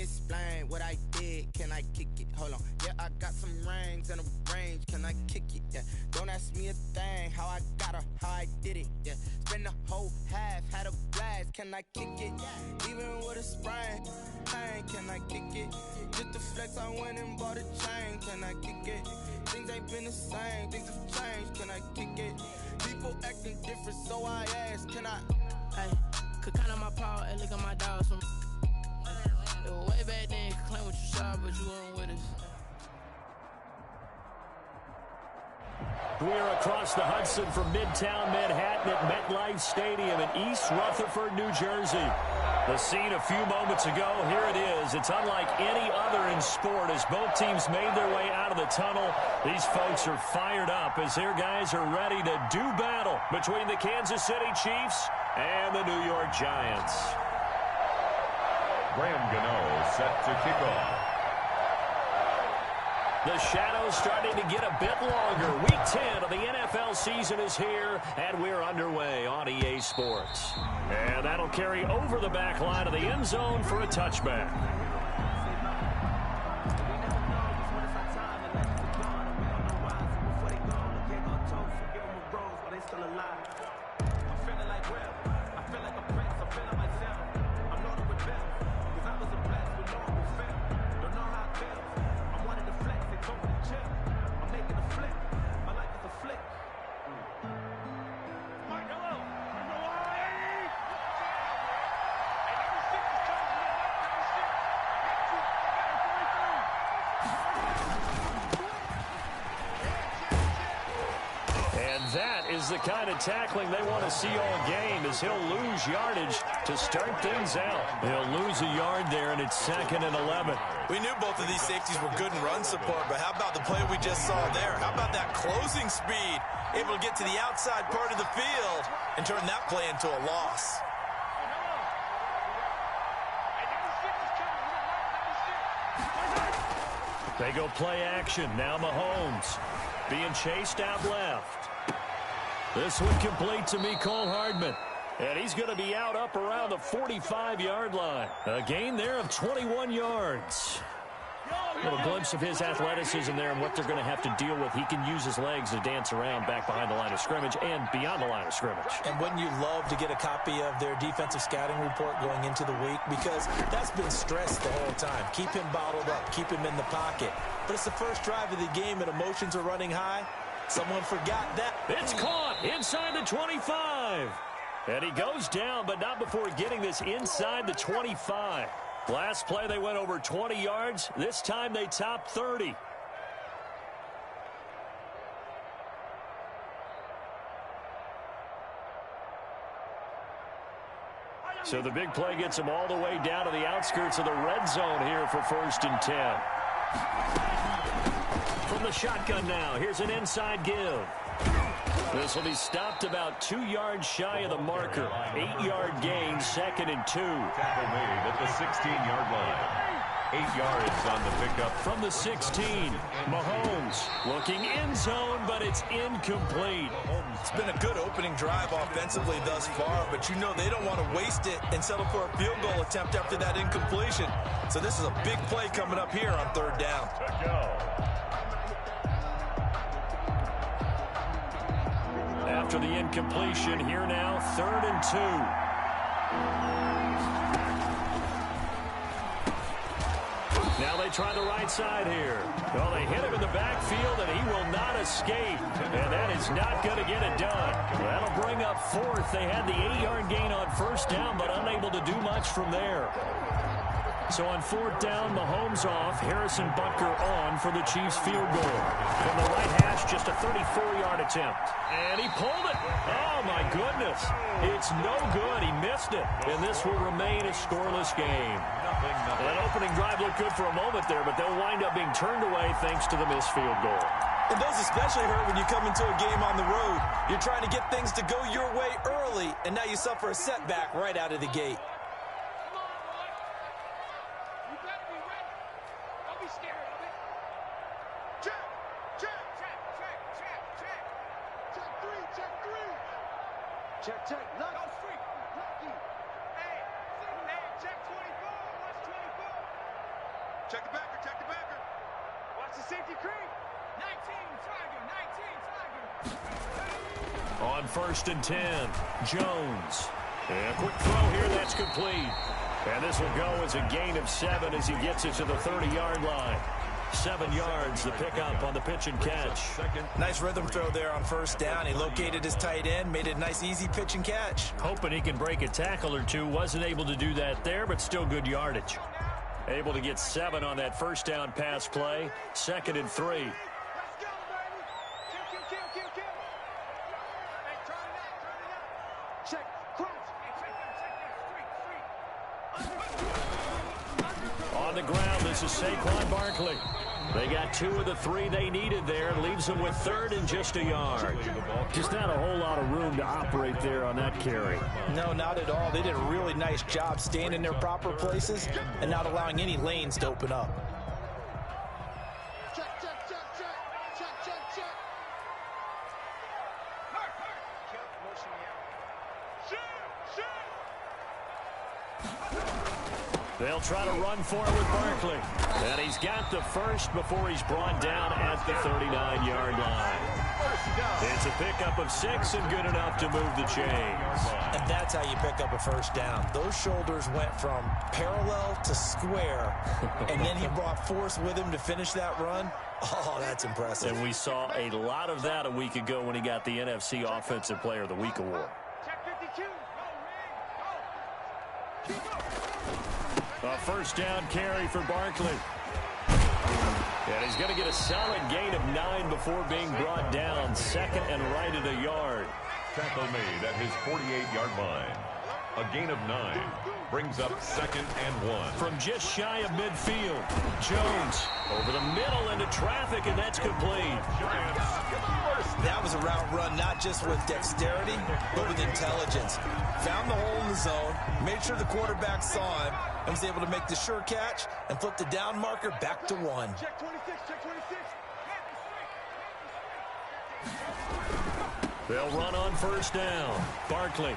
explain what I did. Can I kick it? Hold on. Yeah, I got some rings and a range. Can I kick it? Yeah. Don't ask me a thing. How I got her, how I did it. Yeah. Spend the whole half, had a blast. Can I kick it? Even with a sprain, pain. Can I kick it? Just to flex, I went and bought a chain. Can I kick it? Things ain't been the same. Things have changed. Can I kick it? People acting different, so I ask. Can I? Hey, could count on my power and look at my dogs from. It was way back then, could claim what you saw, but you weren't with us. We are across the Hudson from Midtown Manhattan at MetLife Stadium in East Rutherford, New Jersey. The scene a few moments ago, here it is. It's unlike any other in sport as both teams made their way out of the tunnel. These folks are fired up as their guys are ready to do battle between the Kansas City Chiefs and the New York Giants. Graham Gano set to kick off. The shadow's starting to get a bit longer. Week 10 of the NFL season is here, and we're underway on EA Sports. And that'll carry over the back line of the end zone for a touchback. The kind of tackling they want to see all game as he'll lose yardage to start things out. He'll lose a yard there, and it's 2nd and 11. We knew both of these safeties were good in run support, but how about the play we just saw there? How about that closing speed? Able to get to the outside part of the field and turn that play into a loss. They go play action. Now Mahomes being chased out left. This one complete to Mecole Hardman. And he's going to be out up around the 45-yard line. A gain there of 21 yards. A little glimpse of his athleticism there and what they're going to have to deal with. He can use his legs to dance around back behind the line of scrimmage and beyond the line of scrimmage. And wouldn't you love to get a copy of their defensive scouting report going into the week? Because that's been stressed the whole time. Keep him bottled up. Keep him in the pocket. But it's the first drive of the game and emotions are running high. Someone forgot that. It's caught inside the 25. And he goes down, but not before getting this inside the 25. Last play, they went over 20 yards. This time, they topped 30. So the big play gets him all the way down to the outskirts of the red zone here for 1st and 10. From the shotgun now, here's an inside give. This will be stopped about 2 yards shy of the marker. 8-yard gain, 2nd and 2. Tackle made at the 16-yard line. 8 yards on the pickup. From the 16, Mahomes looking end zone, but it's incomplete. It's been a good opening drive offensively thus far, but you know they don't want to waste it and settle for a field goal attempt after that incompletion. So this is a big play coming up here on 3rd down. After the incompletion, here now, 3rd and 2. Now they try the right side here. Well, they hit him in the backfield, and he will not escape. And that is not going to get it done. That'll bring up 4th. They had the 8-yard gain on 1st down, but unable to do much from there. So on 4th down, Mahomes off, Harrison Butker on for the Chiefs field goal. From the right hash, just a 34-yard attempt. And he pulled it. Oh, my goodness. It's no good. He missed it. And this will remain a scoreless game. That opening drive looked good for a moment there, but they'll wind up being turned away thanks to the missed field goal. And those especially hurt when you come into a game on the road. You're trying to get things to go your way early, and now you suffer a setback right out of the gate. Check. Look. Go free. Lucky. Hey, check 24. Watch 24. Check the backer, check the backer. Watch the safety creep. 19, Tiger. On 1st and 10, Jones. And a quick throw here, that's complete. And this will go as a gain of 7 as he gets it to the 30-yard line. 7 yards, the pickup on the pitch and catch. Nice rhythm throw there on 1st down. He located his tight end, made it a nice, easy pitch and catch. Hoping he can break a tackle or two. Wasn't able to do that there, but still good yardage. Able to get 7 on that 1st down pass play. 2nd and 3. Let's go, baby. Kill. Hey, turn it up. Check, crunch. Hey, On the ground, this is Saquon Barkley. They got 2 of the 3 they needed there. Leaves them with 3rd and just a yard. Just not a whole lot of room to operate there on that carry. No, not at all. They did a really nice job staying in their proper places and not allowing any lanes to open up. Check. Motion me out. They'll try to run for it with Barkley. And he's got the first before he's brought down at the 39-yard line. It's a pickup of 6 and good enough to move the chains. And that's how you pick up a 1st down. Those shoulders went from parallel to square, and then he brought force with him to finish that run. Oh, that's impressive. And we saw a lot of that a week ago when he got the NFC Offensive Player of the Week award. Check 52. Go, man. Go. Keep up. A 1st down carry for Barkley. And he's going to get a solid gain of 9 before being brought down. 2nd and right at a yard. Tackle made at his 48-yard line. A gain of 9 brings up 2nd and 1. From just shy of midfield, Jones over the middle into traffic, and that's complete. That was a route run not just with dexterity, but with intelligence. Found the hole in the zone, made sure the quarterback saw him, and was able to make the sure catch and flip the down marker back to 1. Check 26. They'll run on 1st down. Barkley.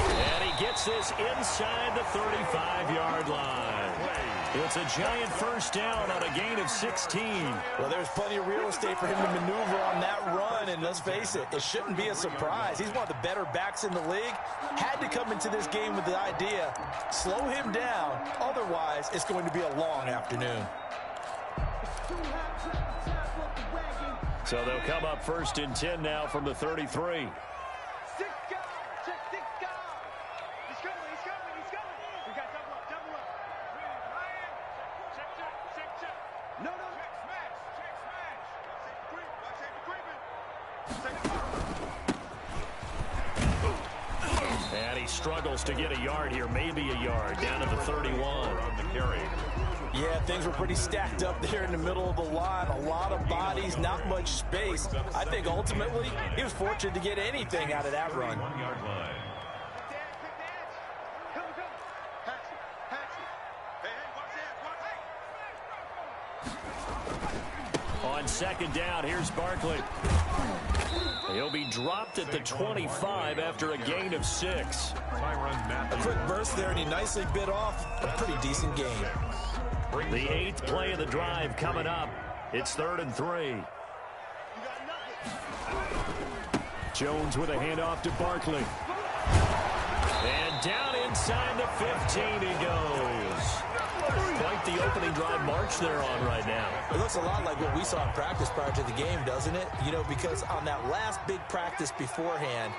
And he gets this inside the 35-yard line. It's a giant 1st down on a gain of 16. Well, there's plenty of real estate for him to maneuver on that run, and let's face it, it shouldn't be a surprise. He's one of the better backs in the league. Had to come into this game with the idea, slow him down, otherwise it's going to be a long afternoon. So they'll come up 1st and 10 now from the 33. 6 guard. Check 6 guard. He's coming. We got double up. Ryan. Check. No. Check smash. And he struggles to get a yard here, maybe a yard, down to the 31. On the carry. Yeah, things were pretty stacked up there in the middle of the line. A lot of bodies, not much space. I think ultimately he was fortunate to get anything out of that run. 1-yard line. Come. Hatch it. Hey, watch that. On 2nd down, here's Barkley. He'll be dropped at the 25 after a gain of 6. A quick burst there, and he nicely bit off a pretty decent gain. The 8th play of the drive coming up. It's 3rd and 3. Jones with a handoff to Barkley. And down inside the 15 he goes. Quite the opening drive march they're on right now. It looks a lot like what we saw in practice prior to the game, doesn't it? You know, because on that last big practice beforehand,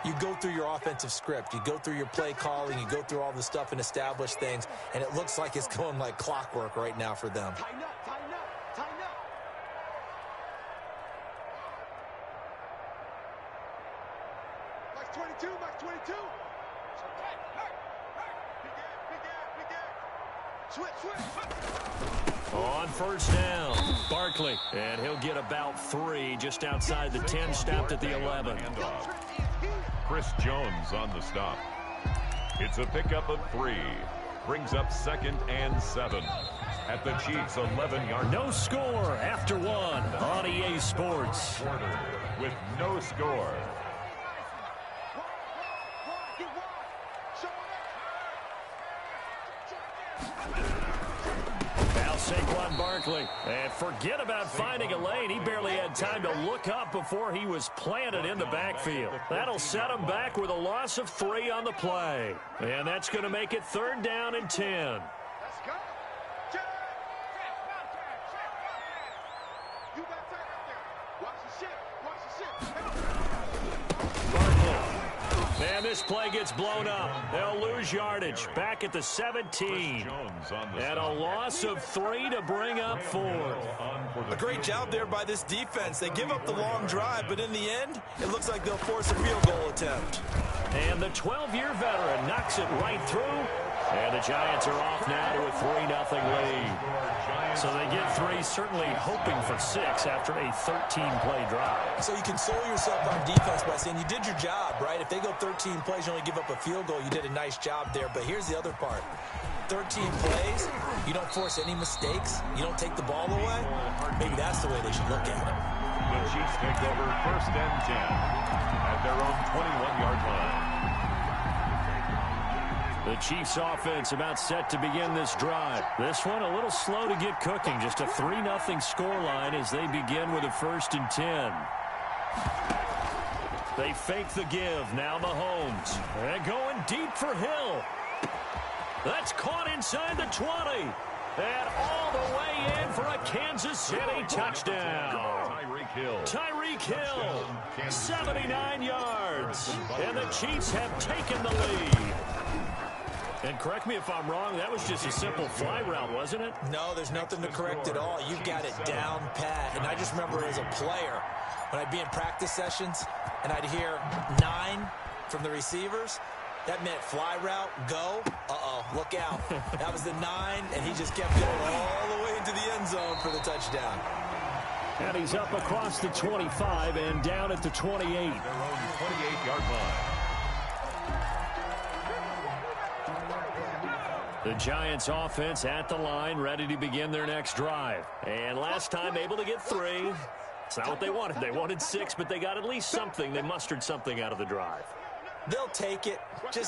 you go through your offensive script. You go through your play calling. You go through all the stuff and establish things. And it looks like it's going like clockwork right now for them. Tighten up. Max 22. Big Switch. On 1st down, Barkley. And he'll get about 3 just outside the 10, stopped at the 11. Chris Jones on the stop. It's a pickup of 3. Brings up 2nd and 7. At the Chiefs' 11-yard. No score after 1 on EA Sports. With no score. Saquon Barkley. And forget about finding a lane. He barely had time to look up before he was planted in the backfield. That'll set him back with a loss of 3 on the play. And that's going to make it 3rd down and 10. Let's go. You got time up there. Watch the shit. Watch the shit. Barkley. And this play gets blown up. They'll lose yardage. Back at the 17. And a loss of 3 to bring up 4. A great job there by this defense. They give up the long drive, but in the end, it looks like they'll force a field goal attempt. And the 12-year veteran knocks it right through. And the Giants are off now to a 3-0 lead. So they get 3, certainly hoping for 6 after a 13-play drive. So you console yourself on defense by saying you did your job, right? If they go 13 plays, you only give up a field goal, you did a nice job there. But here's the other part. 13 plays, you don't force any mistakes, you don't take the ball away. Maybe that's the way they should look at it. The Chiefs take over 1st and 10 at their own 21-yard line. The Chiefs offense about set to begin this drive. This one a little slow to get cooking. Just a 3-0 scoreline as they begin with a 1st and 10. They fake the give. Now Mahomes. And going deep for Hill. That's caught inside the 20. And all the way in for a Kansas City touchdown. Tyreek Hill, 79 yards. And the Chiefs have taken the lead. And correct me if I'm wrong, that was just a simple fly route, wasn't it? No, there's nothing to correct at all. You've got it down pat. And I just remember as a player, when I'd be in practice sessions and I'd hear 9 from the receivers, that meant fly route, go, look out. That was the 9, and he just kept going all the way into the end zone for the touchdown. And he's up across the 25 and down at the 28. Their own 28-yard line. The Giants offense at the line, ready to begin their next drive. And last time able to get 3. It's not what they wanted. They wanted 6, but they got at least something. They mustered something out of the drive. They'll take it.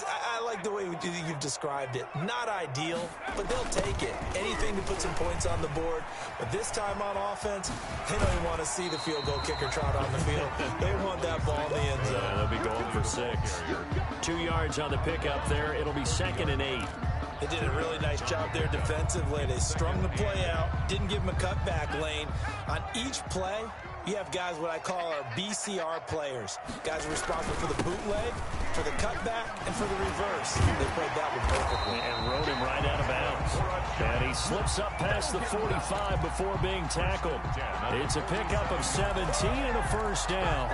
I like the way you've described it. Not ideal, but they'll take it. Anything to put some points on the board. But this time on offense, they don't even want to see the field goal kicker trot on the field. They want that ball in the end zone. Yeah, they'll be going for 6. 2 yards on the pickup there. It'll be 2nd and 8. They did a really nice job there defensively. They strung the play out, didn't give them a cutback lane. On each play, you have guys what I call our BCR players. Guys are responsible for the bootleg, for the cutback, and for the reverse. They played that one perfectly. And rode him right out of bounds. And he slips up past the 45 before being tackled. It's a pickup of 17 and a 1st down.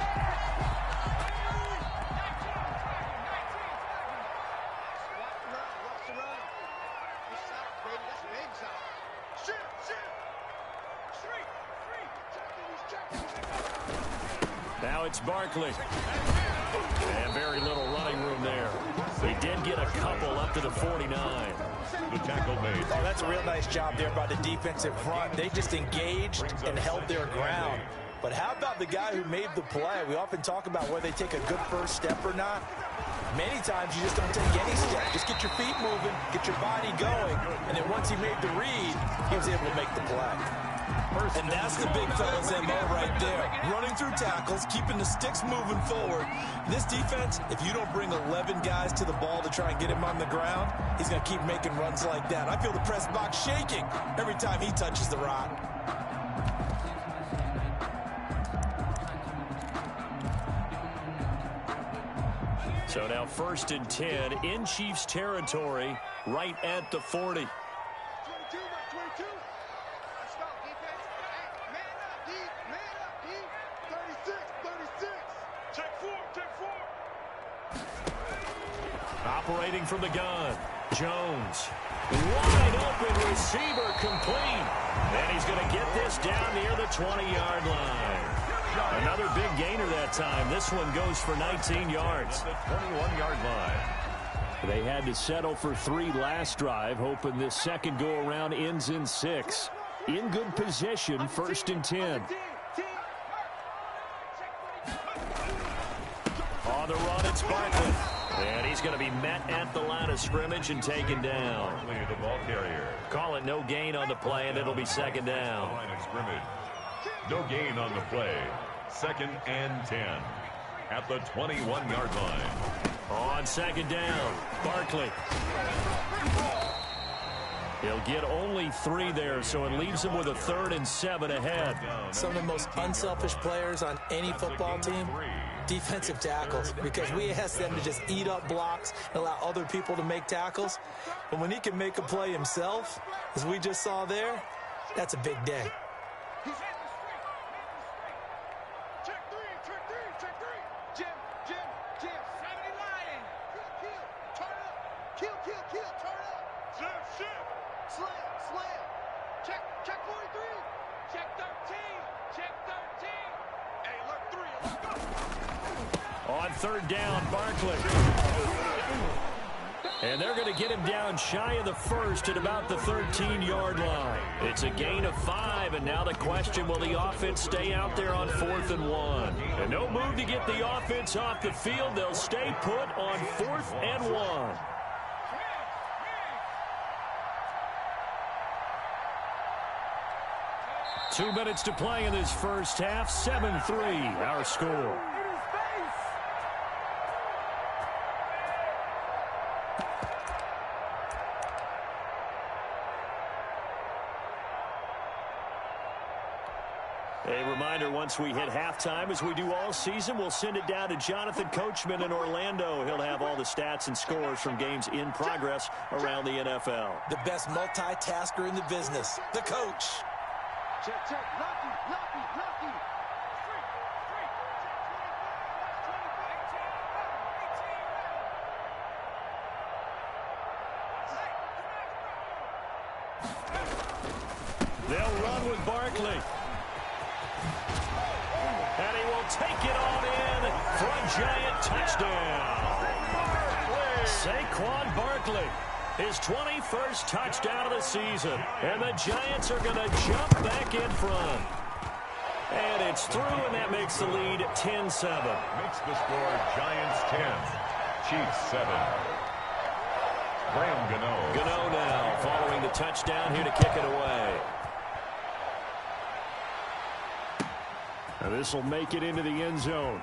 Now it's Barkley. And very little running room there. They did get a couple up to the 49. The tackle made. Oh, that's a real nice job there by the defensive front. They just engaged and held their ground. But how about the guy who made the play? We often talk about whether they take a good first step or not. Many times you just don't take any step. Just get your feet moving, get your body going. And then once he made the read, he was able to make the play. And that's the big fella's MO right there. Running through tackles, keeping the sticks moving forward. This defense, if you don't bring 11 guys to the ball to try and get him on the ground, he's going to keep making runs like that. I feel the press box shaking every time he touches the rock. So now 1st and 10 in Chiefs territory, right at the 40. 22 by 22. Let's go, defense. Hey, man up, D. 36, 36. Check 4, check 4. Operating from the gun, Jones. Wide open receiver complete. And he's going to get this down near the 20-yard line. Another big gainer that time. This one goes for 19 yards. The 21-yard line. They had to settle for 3 last drive, hoping this second go-around ends in 6. In good position, 1st and 10. On the run, it's Barkley. And he's going to be met at the line of scrimmage and taken down. The ball carrier. Call it no gain on the play, and it'll be second down. Line of scrimmage. No gain on the play. 2nd and 10 at the 21-yard line. On second down, Barkley. He'll get only 3 there, so it leaves him with a 3rd and 7 ahead. Some of the most unselfish players on any football team, defensive tackles, because we ask them to just eat up blocks and allow other people to make tackles. But when he can make a play himself, as we just saw there, that's a big day. On 3rd down, Barkley. And they're going to get him down shy of the 1st at about the 13-yard line. It's a gain of 5, and now the question, will the offense stay out there on 4th and 1? And no move to get the offense off the field. They'll stay put on 4th and 1. Two minutes to play in this first half. 7-3, our score. A reminder, once we hit halftime, as we do all season, we'll send it down to Jonathan Coachman in Orlando. He'll have all the stats and scores from games in progress around the NFL. The best multitasker in the business, the coach. Check, check. Lucky, lucky, lucky. They'll run with Barkley. And he will take it on in for a giant touchdown. Saquon Barkley, his 21st touchdown of the season. And the Giants are going to jump back in front. And it's through, and that makes the lead 10-7. Makes the score Giants 10, Chiefs 7. Graham Gano. Gano now following the touchdown here to kick it away. This will make it into the end zone.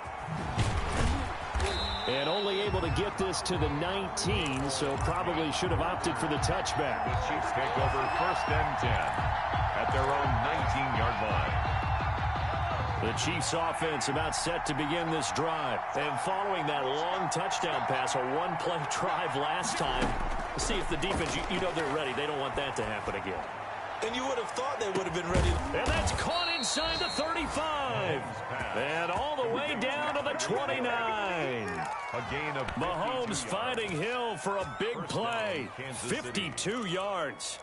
And only able to get this to the 19, so probably should have opted for the touchback. The Chiefs take over 1st and 10 at their own 19-yard line. The Chiefs offense about set to begin this drive. And following that long touchdown pass, a one-play drive last time, see if the defense, you know they're ready. They don't want that to happen again. And you would have thought they would have been ready. And that's caught inside the 35. And all the way down to the 29. A gain of Mahomes finding Hill for a big play. 52 yards.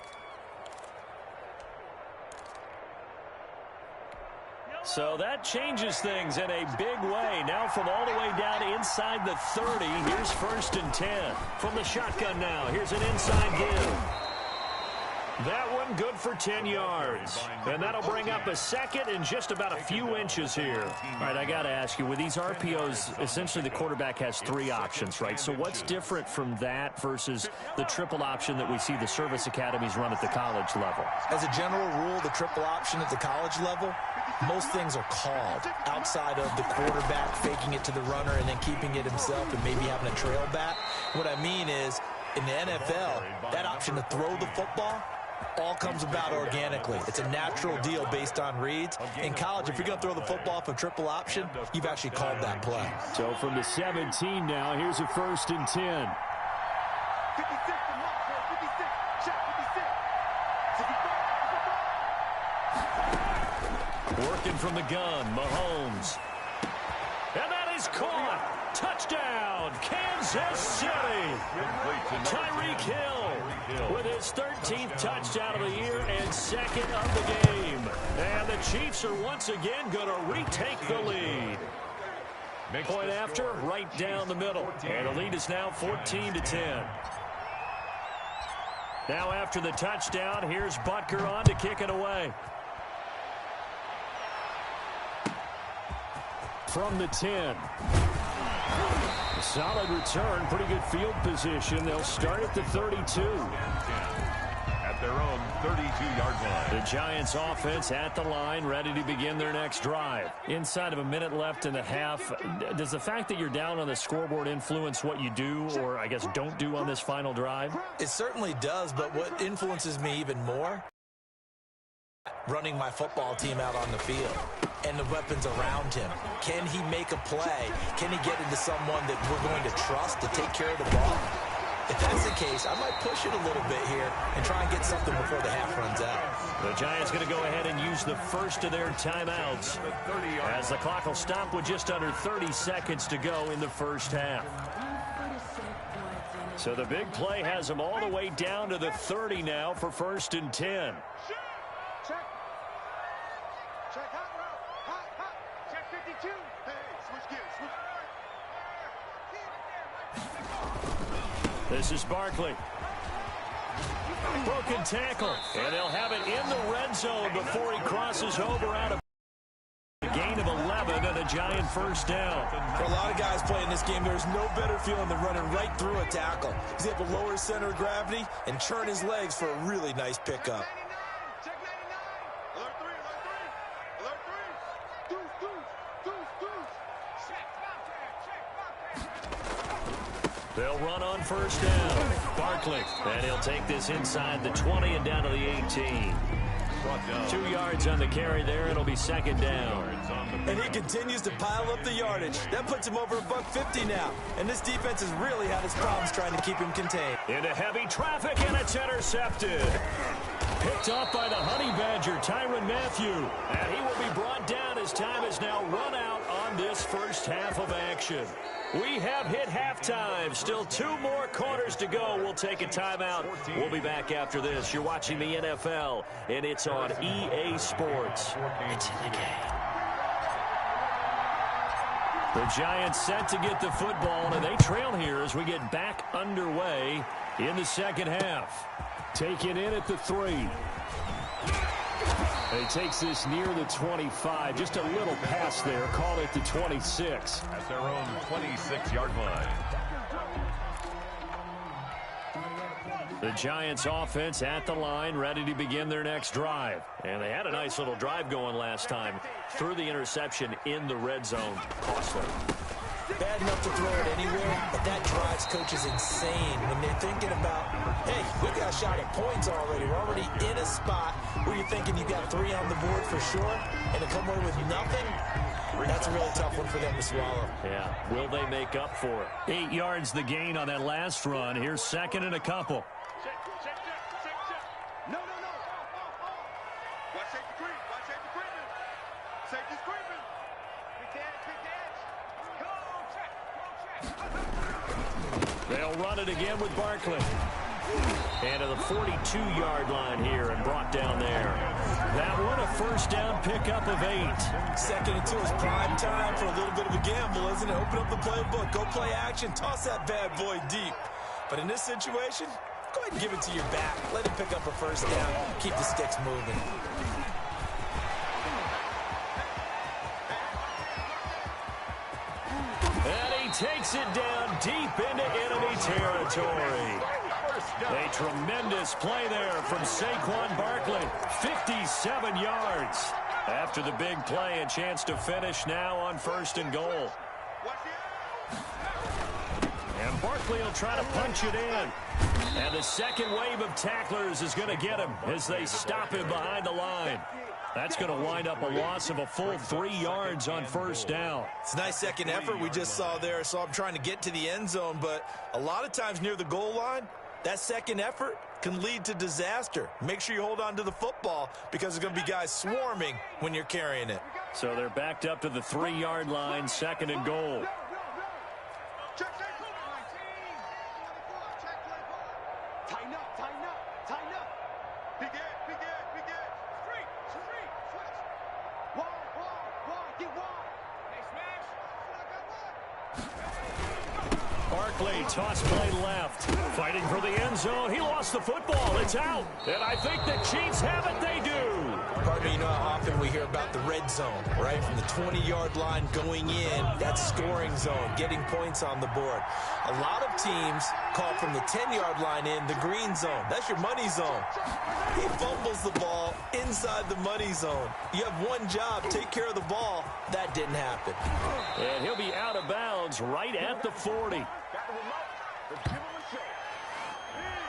So that changes things in a big way. Now from all the way down inside the 30, here's 1st and 10. From the shotgun now, here's an inside give. That one good for 10 yards. And that'll bring up a 2nd and just about a few inches here. All right, I got to ask you, with these RPOs, essentially the quarterback has 3 options, right? So what's different from that versus the triple option that we see the service academies run at the college level? As a general rule, the triple option at the college level, most things are called outside of the quarterback faking it to the runner and then keeping it himself and maybe having a trail back. What I mean is, in the NFL, that option to throw the football all comes about organically. It's a natural deal based on reads. In college, if you're going to throw the football for triple option, you've actually called that play. So from the 17 now, here's a 1st and 10. 56 to mark, 56. Check, 56. Working from the gun, Mahomes. And that is caught. Touchdown, Kansas City. Tyreek Hill with his 13th touchdown of the year and 2nd of the game. And the Chiefs are once again going to retake the lead. Point after, right down the middle. And the lead is now 14-10. Now after the touchdown, here's Butker on to kick it away. From the 10. Solid return, pretty good field position. They'll start at the 32. At their own 32-yard line. The Giants offense at the line, ready to begin their next drive. Inside of a minute left in the half, does the fact that you're down on the scoreboard influence what you do, or I guess don't do on this final drive? It certainly does, but what influences me even more, running my football team out on the field and the weapons around him. Can he make a play? Can he get into someone that we're going to trust to take care of the ball? If that's the case, I might push it a little bit here and try and get something before the half runs out. The Giants going to go ahead and use the first of their timeouts as the clock will stop with just under 30 seconds to go in the first half. So the big play has them all the way down to the 30 now for 1st and 10. Check. Check hot route. Hot. Check 52. Hey, switch gears. This is Barkley. Broken tackle. And they'll have it in the red zone before he crosses over out of a gain of 11 and a Giant first down. For a lot of guys playing this game, there's no better feeling than running right through a tackle. He's able to lower his center of gravity and churn his legs for a really nice pickup. Check 99. Alert 3. Alert 3. Deuce. Check. They'll run on first down. Barkley. And he'll take this inside the 20 and down to the 18. 2 yards on the carry there. It'll be 2nd down. And he continues to pile up the yardage. That puts him over $150 now. And this defense has really had its problems trying to keep him contained. Into heavy traffic, and it's intercepted. Picked off by the Honey Badger, Tyrann Mathieu. And he will be brought down as time has now run out on this first half of action. We have hit halftime. Still 2 more quarters to go. We'll take a timeout. We'll be back after this. You're watching the NFL, and it's on EA Sports. It's in the game. The Giants set to get the football, and they trail here as we get back underway in the second half. Taken in at the 3. And he takes this near the 25. Just a little pass there. Call it the 26. At their own 26-yard line. The Giants offense at the line, ready to begin their next drive. And they had a nice little drive going last time. Threw the interception in the red zone. Costly. Bad enough to throw it anywhere, but that drives coaches insane when they're thinking about, hey, we got a shot at points already. We're already in a spot where you're thinking you got 3 on the board for sure, and to come away with nothing, that's a really tough one for them to swallow. Yeah, will they make up for it? 8 yards the gain on that last run. Here's 2nd and a couple. Check. No. Watch safety creep. Safety's creeping. Big edge. Go, check. They'll run it again with Barkley. And to the 42-yard line here and brought down there. That one a first down pickup of 8. 2nd and 2 is prime time for a little bit of a gamble, isn't it? Open up the playbook, go play action, toss that bad boy deep. But in this situation, go ahead and give it to your back. Let him pick up a first down. Keep the sticks moving. And he takes it down deep into enemy territory. A tremendous play there from Saquon Barkley. 57 yards. After the big play, a chance to finish now on 1st and goal. And Barkley will try to punch it in. And the second wave of tacklers is going to get him as they stop him behind the line. That's going to wind up a loss of a full 3 yards on first down. It's a nice second effort we just saw there. So I'm trying to get to the end zone, but a lot of times near the goal line, that second effort can lead to disaster. Make sure you hold on to the football because there's going to be guys swarming when you're carrying it. So they're backed up to the 3-yard line, 2nd and goal. Check. Tighten up. Big edge. Street. Switch. Wide. Get wide. Smash. Barkley, toss play left. Fighting for the end zone. He lost the football. It's out. And I think the Chiefs have it. They do. Carmen, you know how often we hear about the red zone, right? From the 20-yard line going in, that scoring zone, getting points on the board. A lot of teams call from the 10-yard line in the green zone. That's your money zone. He fumbles the ball inside the money zone. You have one job, take care of the ball. That didn't happen. And he'll be out of bounds right at the 40.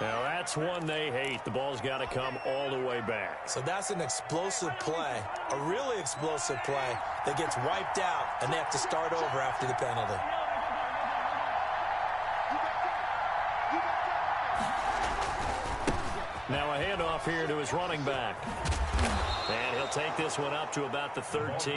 Now that's one they hate. The ball's got to come all the way back. So that's an explosive play, a really explosive play that gets wiped out, and they have to start over after the penalty. Now a handoff here to his running back. And he'll take this one up to about the 13.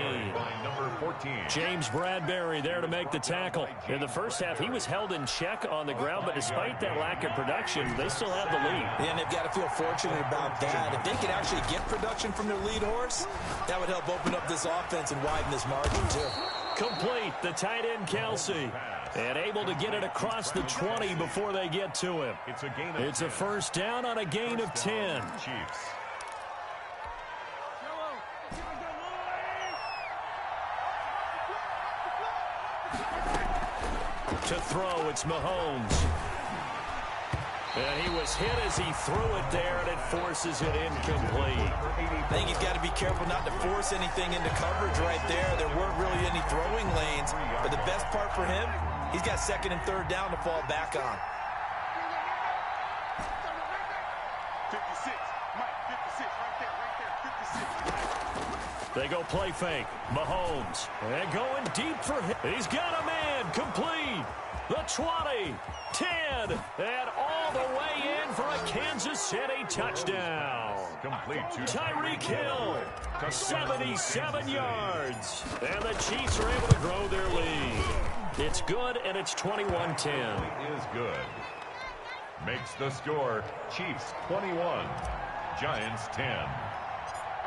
Number 14. James Bradbury there to make the tackle. In the first half, he was held in check on the ground, but despite that lack of production, they still have the lead. Yeah, and they've got to feel fortunate about that. If they could actually get production from their lead horse, that would help open up this offense and widen this margin, too. Complete, the tight end, Kelsey. And able to get it across the 20 before they get to him. It's a first down on a gain of 10. Chiefs. To throw, it's Mahomes. And he was hit as he threw it there, and it forces it incomplete. I think he's got to be careful not to force anything into coverage right there. There weren't really any throwing lanes, but the best part for him, he's got second and third down to fall back on. 56, Mike, 56, right there, 56. They go play fake. Mahomes. And going deep for him. He's got a man. Complete. The 20. 10. And all the way in for a Kansas City touchdown. Complete to Tyreek Hill. 77 yards. And the Chiefs are able to grow their lead. It's good, and it's 21-10. is good. Makes the score Chiefs 21, Giants 10.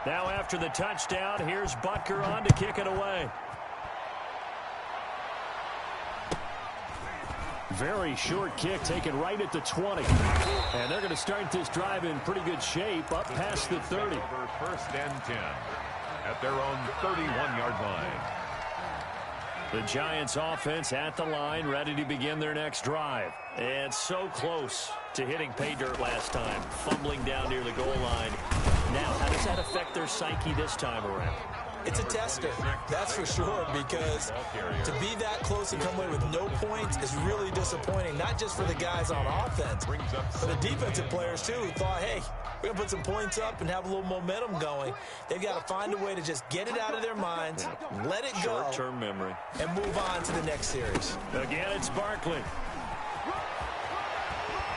Now after the touchdown, here's Butker on to kick it away. Very short kick taken right at the 20. And they're going to start this drive in pretty good shape up past the 30. First and 10 at their own 31-yard line. The Giants offense at the line, ready to begin their next drive. And so close to hitting pay dirt last time, fumbling down near the goal line. Now, how does that affect their psyche this time around? It's a tester, that's for sure, because to be that close and come away with no points is really disappointing, not just for the guys on offense, but the defensive players, too, who thought, hey, we're going to put some points up and have a little momentum going. They've got to find a way to just get it out of their minds, let it go, short-term memory, and move on to the next series. Again, it's Barkley.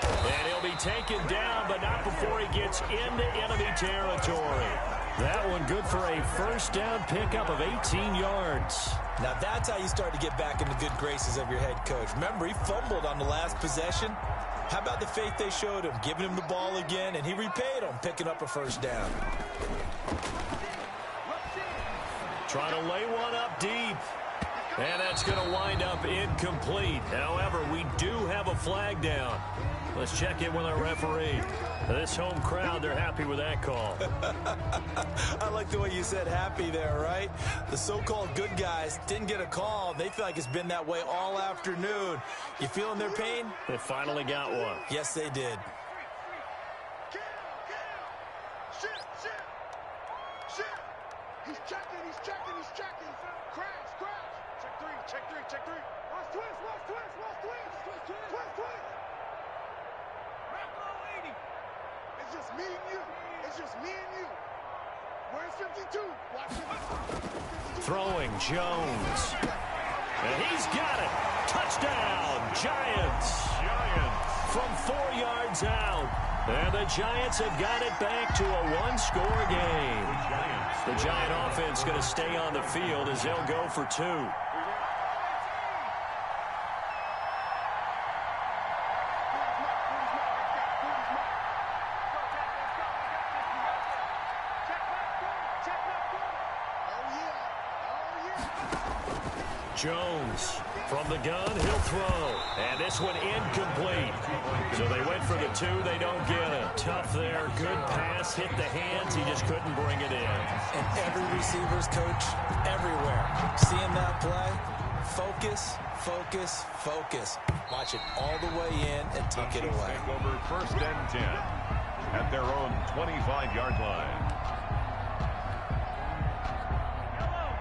And he'll be taken down, but not before he gets into enemy territory. That one good for a first down pickup of 18 yards. Now that's how you start to get back in the good graces of your head coach. Remember, he fumbled on the last possession. How about the faith they showed him, giving him the ball again, and he repaid them, picking up a first down. Trying to lay one up deep. And that's going to wind up incomplete. However, we do have a flag down. Let's check in with our referee. This home crowd, they're happy with that call. I like the way you said happy there, right? The so-called good guys didn't get a call. They feel like it's been that way all afternoon. You feeling their pain? They finally got one. Yes, they did. He's checking. Crash. Check three. Watch twist. It's just me and you. Where's 52? Watch him. Throwing Jones. And he's got it. Touchdown, Giants. From 4 yards out. And the Giants have got it back to a one-score game. The Giant offense going to stay on the field as they'll go for two. Jones From the gun, he'll throw. And this one incomplete. So they went for the 2. They don't get it. Tough there. Good pass. Hit the hands. He just couldn't bring it in. And every receiver's coach everywhere. Seeing that play, focus, focus, focus. Watch it all the way in and tuck it away. Take over 1st and 10 at their own 25-yard line.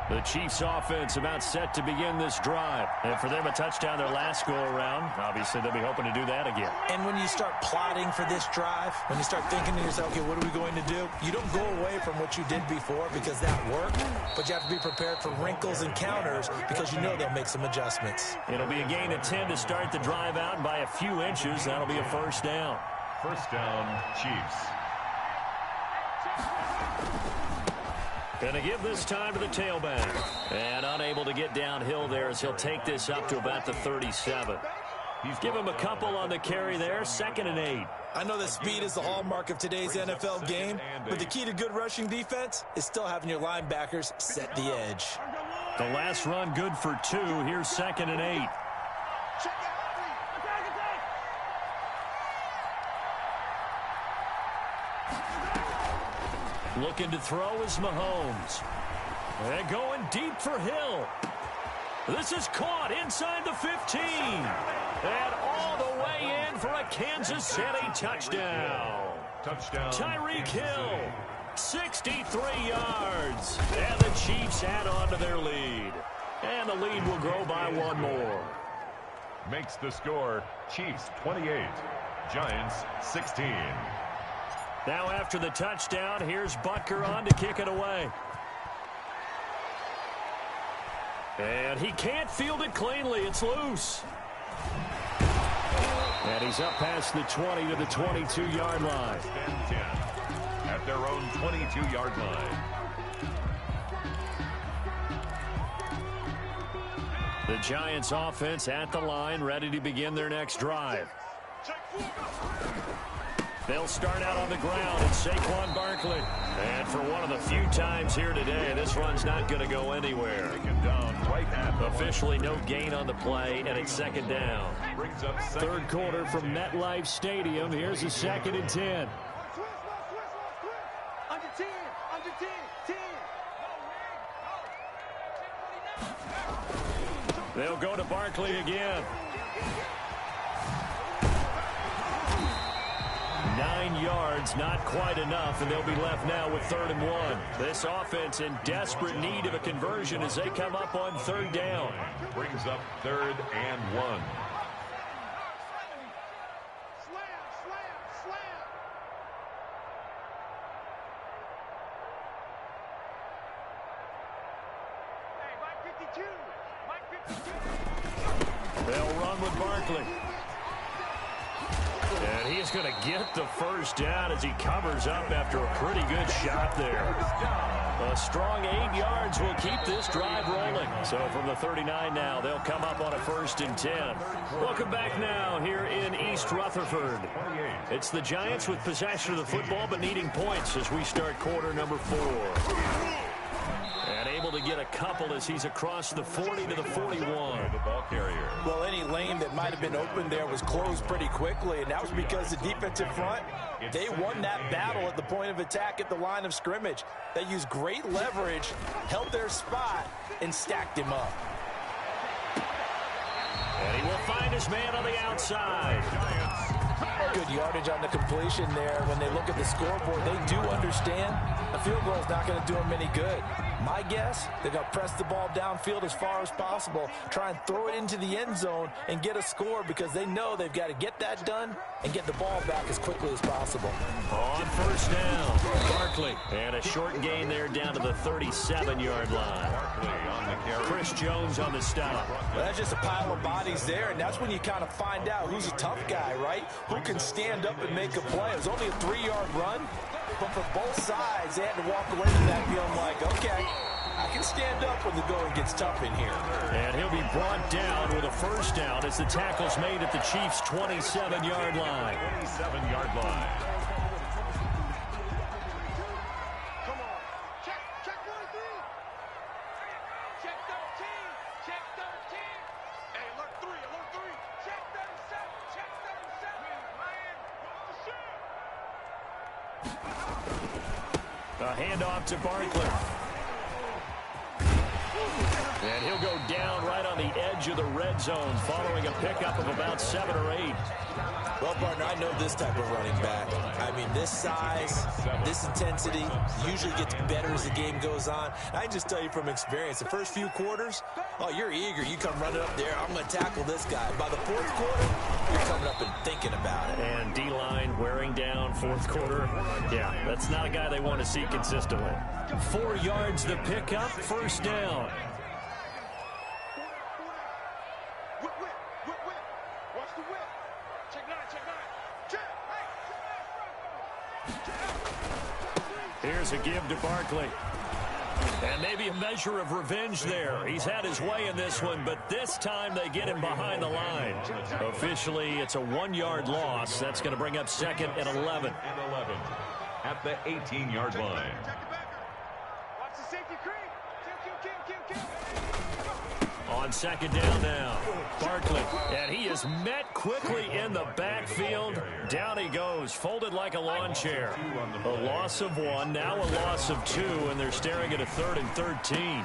The Chiefs offense about set to begin this drive. And for them, a touchdown their last go-around. Obviously, they'll be hoping to do that again. And when you start plotting for this drive, when you start thinking to yourself, okay, what are we going to do? You don't go away from what you did before because that worked, but you have to be prepared for wrinkles and counters because you know they'll make some adjustments. It'll be a gain of 10 to start the drive out by a few inches. That'll be a 1st down. 1st down, Chiefs. Gonna give this time to the tailback. And unable to get downhill there as he'll take this up to about the 37. Give him a couple on the carry there. 2nd and 8. I know that speed is the hallmark of today's NFL game, but the key to good rushing defense is still having your linebackers set the edge. The last run good for 2. Here's 2nd and 8. Looking to throw is Mahomes. And going deep for Hill. This is caught inside the 15. And all the way in for a Kansas City touchdown. Tyreek Hill, 63 yards. And the Chiefs add on to their lead. And the lead will grow by 1 more. Makes the score Chiefs 28, Giants 16. Now after the touchdown, here's Butker on to kick it away. And he can't field it cleanly. It's loose. And he's up past the 20 to the 22-yard line. 10 at their own 22-yard line. The Giants offense at the line, ready to begin their next drive. They'll start out on the ground. It's Saquon Barkley. And for one of the few times here today, this run's not going to go anywhere. Officially no gain on the play, and it's 2nd down. 3rd quarter from MetLife Stadium. Here's a 2nd and 10. Under 10, under 10, 10. They'll go to Barkley again. 9 yards, not quite enough, and they'll be left now with 3rd and 1. This offense in desperate need of a conversion as they come up on 3rd down. Brings up 3rd and 1. Slam, slam, slam. Hey, Mike 52. Mike 52. They'll run with Barkley. And he is going to get the 1st down as he covers up after a pretty good shot there. A strong 8 yards will keep this drive rolling. So from the 39 now, they'll come up on a 1st and 10. Welcome back now here in East Rutherford. It's the Giants with possession of the football but needing points as we start quarter number 4. And able to get a couple as he's across the 40 to the 41. The ball carrier. Well, any lane that might have been open there was closed pretty quickly, and that was because the defensive front, they won that battle at the point of attack at the line of scrimmage. They used great leverage, held their spot, and stacked him up. And he will find his man on the outside. Good yardage on the completion there. When they look at the scoreboard, they do understand a field goal is not going to do them any good. My guess, they're going to press the ball downfield as far as possible, try and throw it into the end zone and get a score because they know they've got to get that done and get the ball back as quickly as possible. On 1st down, Barkley. And a short gain there down to the 37-yard line. Chris Jones on the stop. Well, that's just a pile of bodies there, and that's when you kind of find out who's a tough guy, right? Who can stand up and make a play. It was only a 3-yard run, but for both sides, they had to walk away from that feeling like, okay, I can stand up when the going gets tough in here. And he'll be brought down with a 1st down as the tackle's made at the Chiefs' 27-yard line. 27-yard line. Come on. Check 43. Check 13. Check 13. Hey, A handoff to Barkley. And he'll go down right on the edge of the red zone following a pickup of about 7 or 8. Well, partner, I know this type of running back. I mean, this size, this intensity usually gets better as the game goes on. I can just tell you from experience, the first few quarters, oh, you're eager. You come running up there, I'm going to tackle this guy. By the fourth quarter, you're coming up and thinking about it. And D-line wearing down fourth quarter. Yeah, that's not a guy they want to see consistently. 4 yards the pickup, first down. Watch the whip. Check 9, check 9. Here's a give to Barkley. And maybe a measure of revenge there. He's had his way in this one, but this time they get him behind the line. Officially, it's a 1-yard loss. That's going to bring up 2nd and 11. At the 18-yard line. Watch the safety creep. Kill. On 2nd down now, Barkley, and he is met quickly in the backfield. Down he goes, folded like a lawn chair. A loss of 1, now a loss of 2, and they're staring at a 3rd and 13.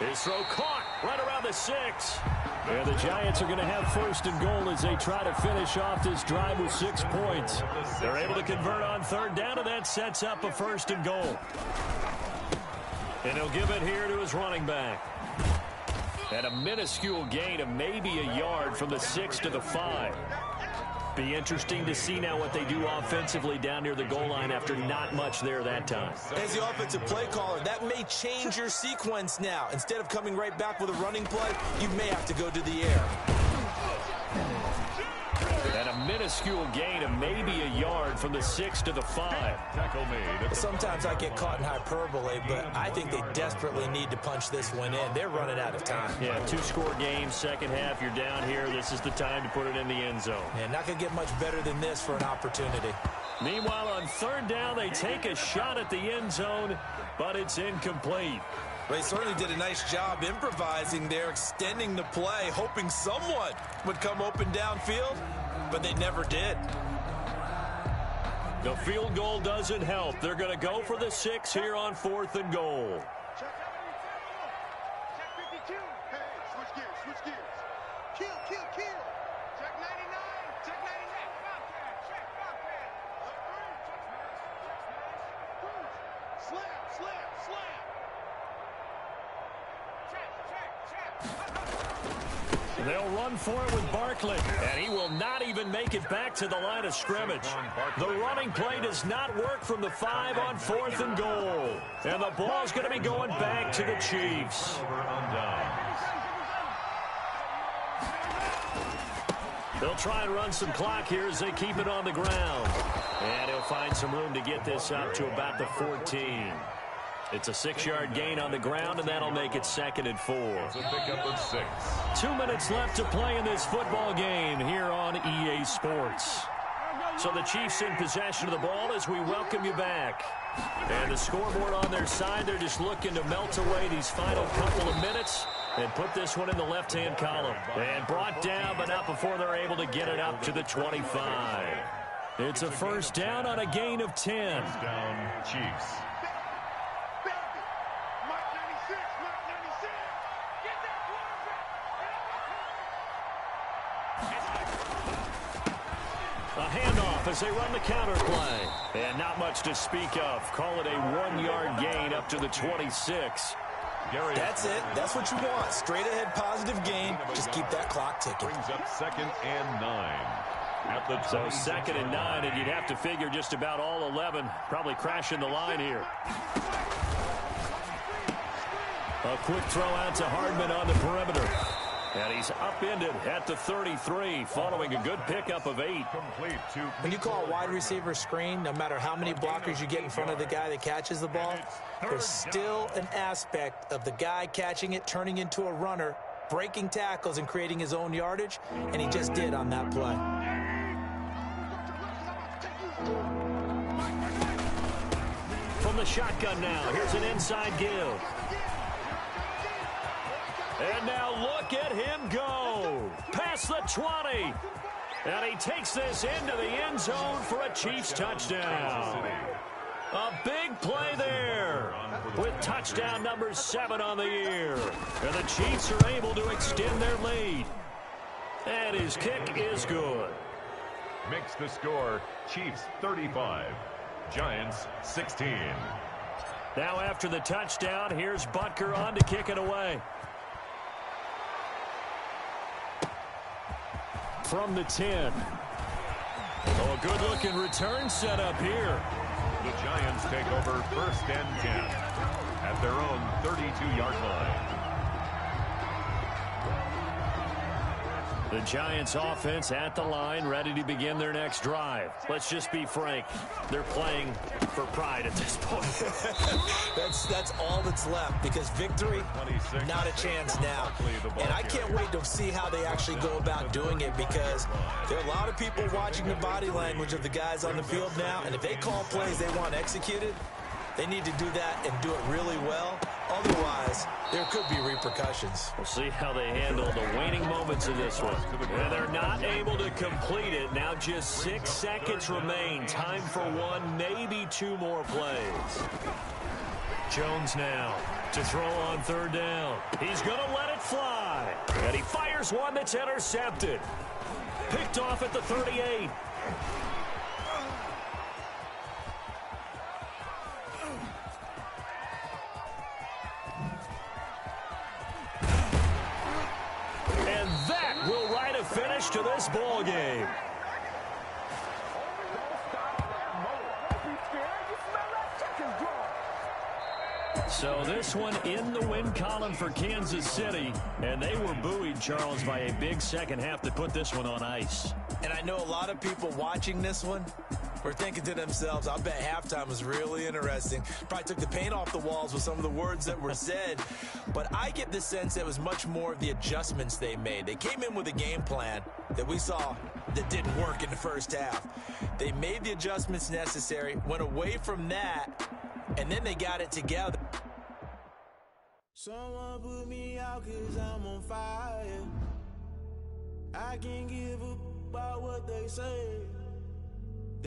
His throw caught right around the 6. And the Giants are going to have 1st and goal as they try to finish off this drive with 6 points. They're able to convert on 3rd down, and that sets up a 1st and goal. And he'll give it here to his running back. And a minuscule gain of maybe a yard from the 6 to the 5. Be interesting to see now what they do offensively down near the goal line after not much there that time. As the offensive play caller, that may change your sequence now. Instead of coming right back with a running play, you may have to go to the air. And a minuscule gain of maybe a yard from the 6 to the 5. Tackle made. Sometimes I get caught in hyperbole, but I think they desperately need to punch this one in. They're running out of time. Yeah, 2-score game, second half, you're down here. This is the time to put it in the end zone. And not going to get much better than this for an opportunity. Meanwhile, on 3rd down, they take a shot at the end zone, but it's incomplete. They certainly did a nice job improvising there, extending the play, hoping someone would come open downfield, but they never did. The field goal doesn't help. They're going to go for the 6 here on 4th and goal. Check 52. Hey, switch gears. Kill. Check 99. Check 99. Check Bobcat. Slam. They'll run for it with Barkley, and he will not even make it back to the line of scrimmage. The running play does not work from the 5 on 4th and goal. And the ball's going to be going back to the Chiefs. They'll try and run some clock here as they keep it on the ground. And he'll find some room to get this up to about the 14. It's a 6-yard gain on the ground, and that'll make it 2nd and 4. It's a pickup of 6. 2 minutes left to play in this football game here on EA Sports. So the Chiefs in possession of the ball as we welcome you back. And the scoreboard on their side, they're just looking to melt away these final couple of minutes and put this one in the left-hand column. And brought down, but not before they're able to get it up to the 25. It's a 1st down on a gain of 10. First down, Chiefs. A handoff as they run the counter play. And not much to speak of. Call it a 1-yard gain up to the 26. That's it. That's what you want. Straight ahead positive gain. Just keep that clock ticking. Brings up 2nd and 9. At the so 2nd and 9, and you'd have to figure just about all 11 probably crashing the line here. A quick throw out to Hardman on the perimeter. And he's upended at the 33 following a good pickup of 8. Complete to when you call a wide receiver screen, no matter how many blockers you get in front of the guy that catches the ball, there's still an aspect of the guy catching it, turning into a runner, breaking tackles and creating his own yardage, and he just did on that play. From the shotgun now, here's an inside give. And now look at him go. Past the 20. And he takes this into the end zone for a Chiefs touchdown. A big play there with touchdown number 7 on the year. And the Chiefs are able to extend their lead. And his kick is good. Makes the score Chiefs 35, Giants 16. Now after the touchdown, here's Butker on to kick it away. From the 10. Oh, a good-looking return set up here. The Giants take over 1st and 10 at their own 32-yard line. The Giants offense at the line, ready to begin their next drive. Let's just be frank. They're playing for pride at this point. That's all that's left, because victory, not a chance now. And I can't wait to see how they actually go about doing it, because there are a lot of people watching the body language of the guys on the field now, and if they call plays they want executed, they need to do that and do it really well. Otherwise, there could be repercussions. We'll see how they handle the waning moments of this one. And they're not able to complete it. Now just 6 seconds remain. Time for 1, maybe 2 more plays. Jones now to throw on 3rd down. He's going to let it fly. And he fires one that's intercepted. Picked off at the 38. Finish to this ball game. So this one in the win column for Kansas City, and they were buoyed, Charles, by a big second half to put this one on ice. And I know a lot of people watching this one were thinking to themselves, I bet halftime was really interesting. Probably took the paint off the walls with some of the words that were said. But I get the sense that it was much more of the adjustments they made. They came in with a game plan that we saw that didn't work in the first half. They made the adjustments necessary, went away from that, and then they got it together. Someone put me out 'cause I'm on fire. I can't give up about what they say.